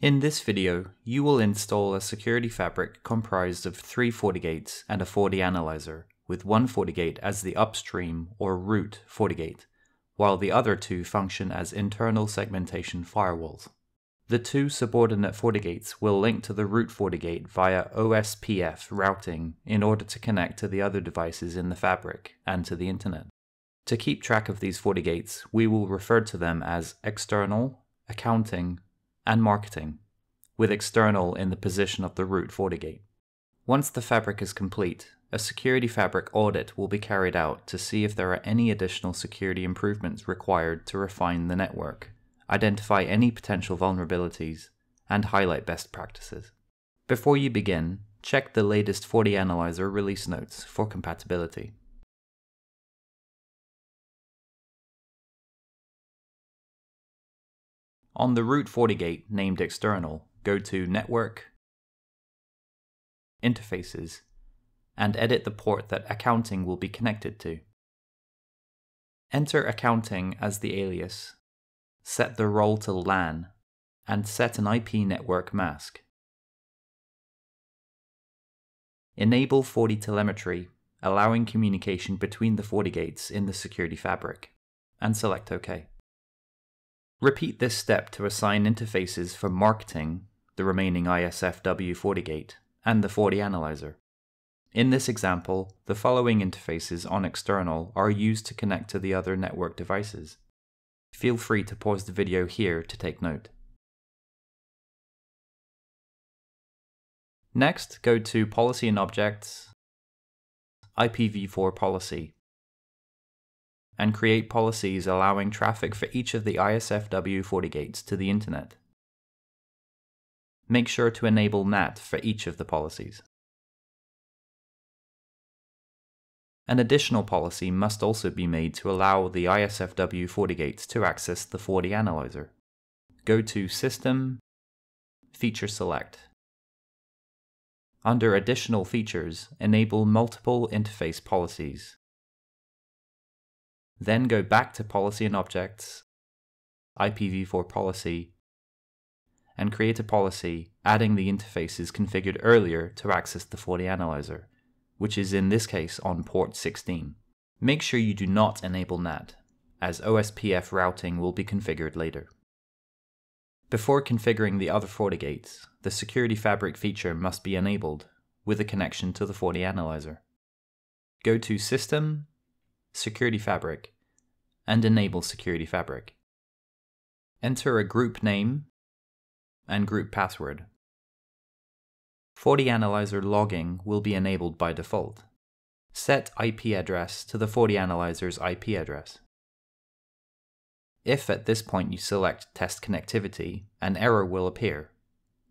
In this video, you will install a security fabric comprised of 3 FortiGates and a FortiAnalyzer, with one FortiGate as the upstream or root FortiGate, while the other 2 function as internal segmentation firewalls. The 2 subordinate FortiGates will link to the root FortiGate via OSPF routing in order to connect to the other devices in the fabric and to the internet. To keep track of these FortiGates, we will refer to them as external, accounting, and marketing, with external in the position of the root FortiGate. Once the fabric is complete, a security fabric audit will be carried out to see if there are any additional security improvements required to refine the network, identify any potential vulnerabilities, and highlight best practices. Before you begin, check the latest FortiAnalyzer release notes for compatibility. On the root FortiGate named External, go to Network, Interfaces, and edit the port that accounting will be connected to. Enter accounting as the alias, set the role to LAN, and set an IP network mask. Enable FortiTelemetry, allowing communication between the FortiGates in the security fabric, and select OK. Repeat this step to assign interfaces for marketing, the remaining ISFW FortiGate, and the FortiAnalyzer. In this example, the following interfaces on external are used to connect to the other network devices. Feel free to pause the video here to take note. Next, go to Policy and Objects, IPv4 Policy, and create policies allowing traffic for each of the ISFW FortiGates to the internet. Make sure to enable NAT for each of the policies. An additional policy must also be made to allow the ISFW FortiGates to access the FortiAnalyzer. Go to System, Feature Select. Under Additional Features, enable Multiple Interface Policies. Then go back to Policy and Objects, IPv4 Policy, and create a policy adding the interfaces configured earlier to access the FortiAnalyzer, which is in this case on port 16. Make sure you do not enable NAT, as OSPF routing will be configured later. Before configuring the other FortiGates, the security fabric feature must be enabled with a connection to the FortiAnalyzer. Go to System, Security Fabric, and enable Security Fabric. Enter a group name and group password. FortiAnalyzer logging will be enabled by default. Set IP address to the FortiAnalyzer's IP address. If at this point you select Test Connectivity, an error will appear.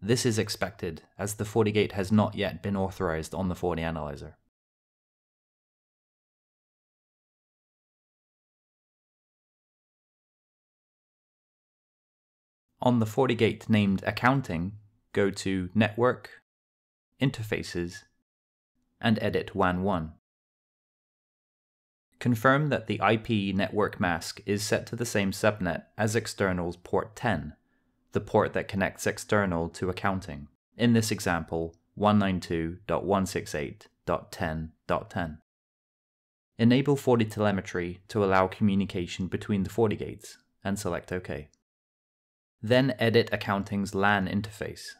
This is expected as the FortiGate has not yet been authorized on the FortiAnalyzer. On the FortiGate named Accounting, go to Network, Interfaces, and edit WAN 1. Confirm that the IP network mask is set to the same subnet as external's port 10, the port that connects external to accounting, in this example 192.168.10.10. Enable FortiTelemetry to allow communication between the FortiGates, and select OK. Then edit accounting's LAN interface.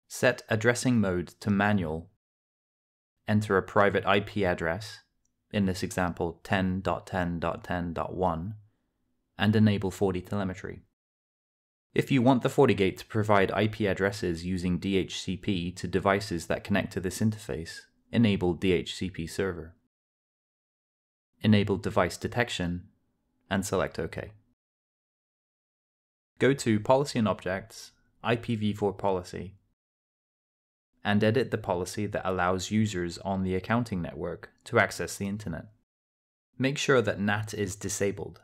Set addressing mode to manual. Enter a private IP address, in this example 10.10.10.1, and enable FortiTelemetry. If you want the FortiGate to provide IP addresses using DHCP to devices that connect to this interface, enable DHCP server. Enable device detection, and select OK. Go to Policy and Objects, IPv4 Policy, and edit the policy that allows users on the accounting network to access the internet. Make sure that NAT is disabled.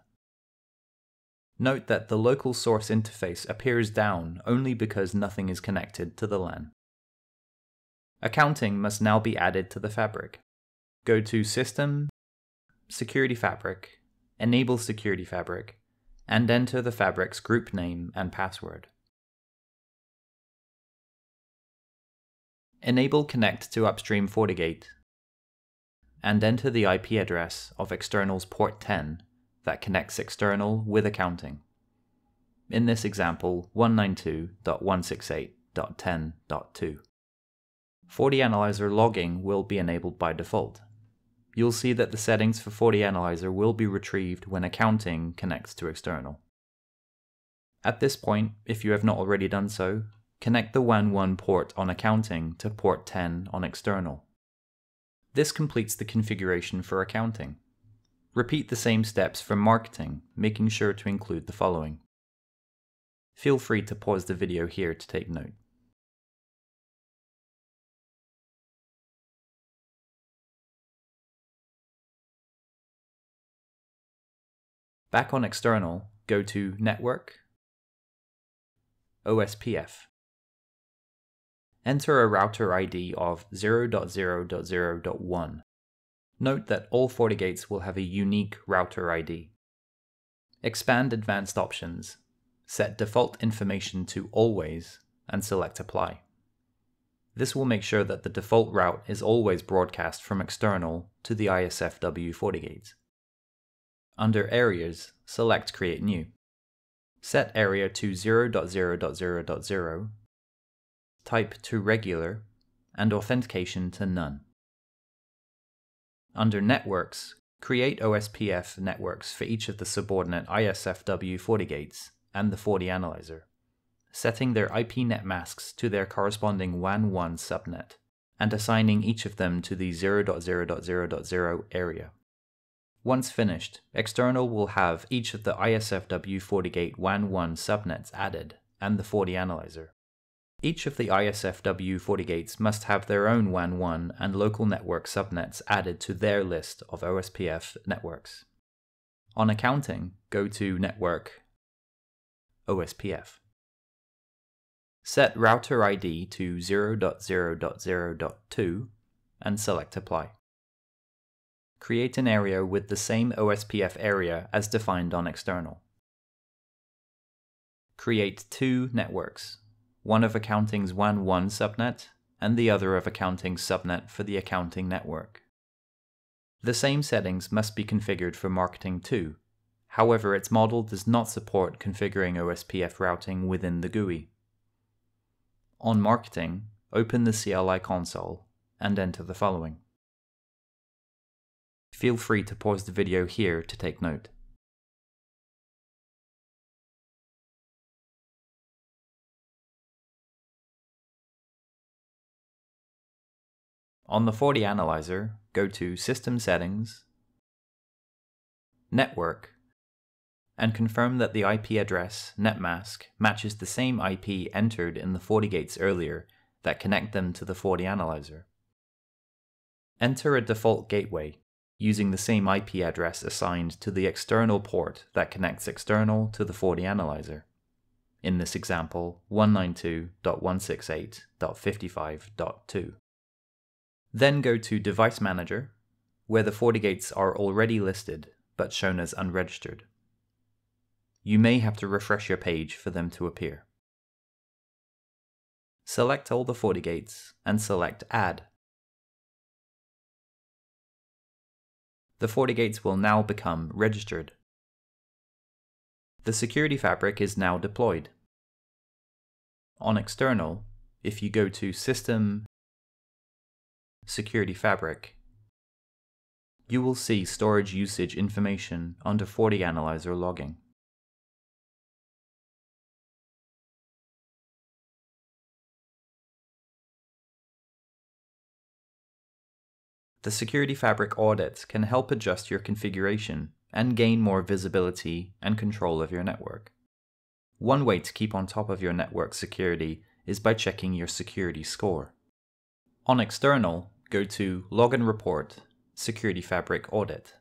Note that the local source interface appears down only because nothing is connected to the LAN. Accounting must now be added to the fabric. Go to System, Security Fabric, Enable Security Fabric, and enter the fabric's group name and password. Enable Connect to Upstream FortiGate and enter the IP address of external's port 10 that connects external with accounting. In this example, 192.168.10.2. FortiAnalyzer logging will be enabled by default. You'll see that the settings for FortiAnalyzer will be retrieved when accounting connects to external. At this point, if you have not already done so, connect the WAN 1 port on accounting to port 10 on external. This completes the configuration for accounting. Repeat the same steps for marketing, making sure to include the following. Feel free to pause the video here to take note. Back on external, go to Network, OSPF. Enter a router ID of 0.0.0.1. Note that all FortiGates will have a unique router ID. Expand advanced options, set default information to always, and select Apply. This will make sure that the default route is always broadcast from external to the ISFW FortiGates. Under Areas, select Create New. Set area to 0.0.0.0, type to Regular, and Authentication to None. Under Networks, create OSPF networks for each of the subordinate ISFW FortiGates and the FortiAnalyzer, setting their IPnet masks to their corresponding WAN 1 subnet, and assigning each of them to the 0.0.0.0 area. Once finished, external will have each of the ISFW FortiGate WAN 1 subnets added, and the FortiAnalyzer. Each of the ISFW FortiGates must have their own WAN 1 and local network subnets added to their list of OSPF networks. On accounting, go to Network, OSPF. Set router ID to 0.0.0.2 and select Apply. Create an area with the same OSPF area as defined on external. Create two networks, one of accounting's WAN 1 subnet and the other of accounting's subnet for the accounting network. The same settings must be configured for marketing too. However, its model does not support configuring OSPF routing within the GUI. On marketing, open the CLI console and enter the following. Feel free to pause the video here to take note. On the FortiAnalyzer, go to System Settings, Network, and confirm that the IP address, netmask, matches the same IP entered in the FortiGates earlier that connect them to the FortiAnalyzer. Enter a default gateway, using the same IP address assigned to the external port that connects external to the FortiAnalyzer. In this example, 192.168.55.2. Then go to Device Manager, where the FortiGates are already listed, but shown as unregistered. You may have to refresh your page for them to appear. Select all the FortiGates and select Add. The FortiGates will now become registered. The security fabric is now deployed. On external, if you go to System, Security Fabric, you will see storage usage information under FortiAnalyzer logging. The Security Fabric audit can help adjust your configuration and gain more visibility and control of your network. One way to keep on top of your network security is by checking your security score. On external, go to Log and Report, Security Fabric Audit.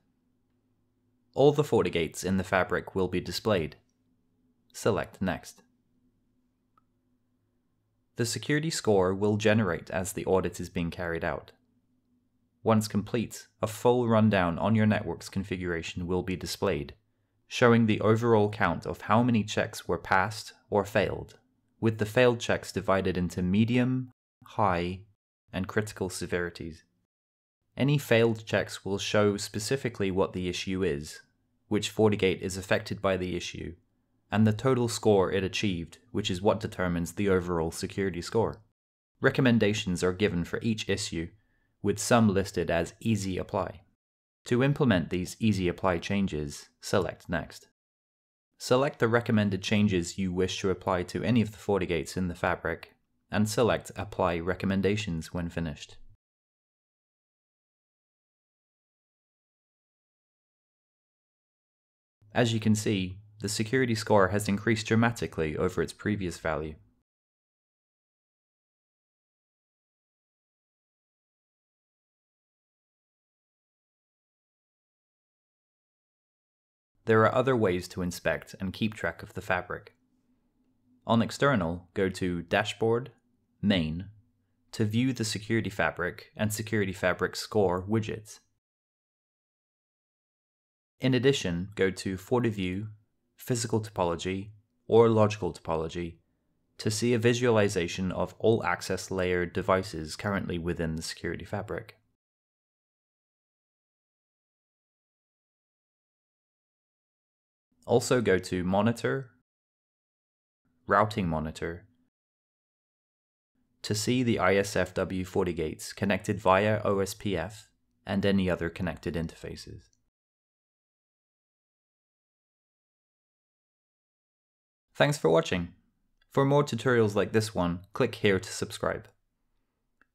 All the FortiGates in the fabric will be displayed. Select Next. The security score will generate as the audit is being carried out. Once complete, a full rundown on your network's configuration will be displayed, showing the overall count of how many checks were passed or failed, with the failed checks divided into medium, high, and critical severities. Any failed checks will show specifically what the issue is, which FortiGate is affected by the issue, and the total score it achieved, which is what determines the overall security score. Recommendations are given for each issue, with some listed as Easy Apply. To implement these Easy Apply changes, select Next. Select the recommended changes you wish to apply to any of the FortiGates in the fabric, and select Apply Recommendations when finished. As you can see, the security score has increased dramatically over its previous value. There are other ways to inspect and keep track of the fabric. On External, go to Dashboard, Main, to view the Security Fabric and Security Fabric Score widgets. In addition, go to FortiView, Physical Topology, or Logical Topology to see a visualization of all access layer devices currently within the security fabric. Also go to Monitor, Routing Monitor, to see the ISFW FortiGates connected via OSPF and any other connected interfaces. Thanks for watching. For more tutorials like this one, click here to subscribe.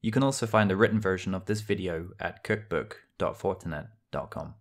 You can also find a written version of this video at cookbook.fortinet.com.